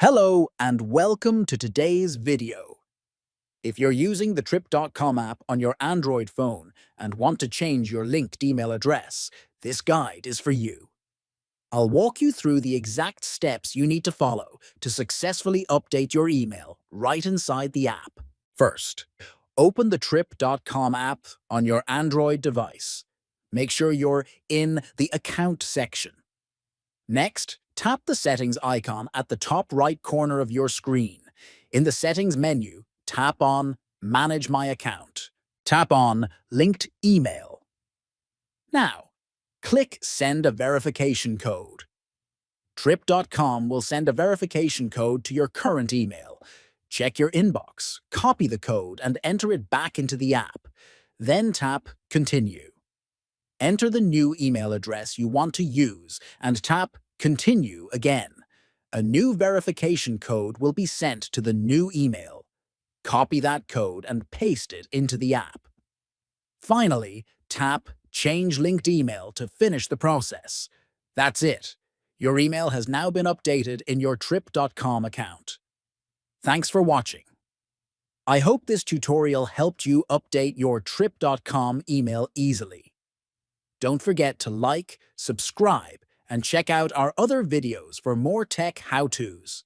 Hello and welcome to today's video. If you're using the Trip.com app on your Android phone and want to change your linked email address, this guide is for you. I'll walk you through the exact steps you need to follow to successfully update your email right inside the app. First, open the Trip.com app on your Android device. Make sure you're in the Account section. Next, tap the Settings icon at the top right corner of your screen. In the Settings menu, tap on Manage My Account. Tap on Linked Email. Now, click Send a Verification Code. Trip.com will send a verification code to your current email. Check your inbox, copy the code, and enter it back into the app. Then tap Continue. Enter the new email address you want to use and tap Continue again. A new verification code will be sent to the new email. Copy that code and paste it into the app. Finally, tap Change Linked Email to finish the process. That's it. Your email has now been updated in your Trip.com account. Thanks for watching. I hope this tutorial helped you update your Trip.com email easily. Don't forget to like, subscribe, and check out our other videos for more tech how-tos.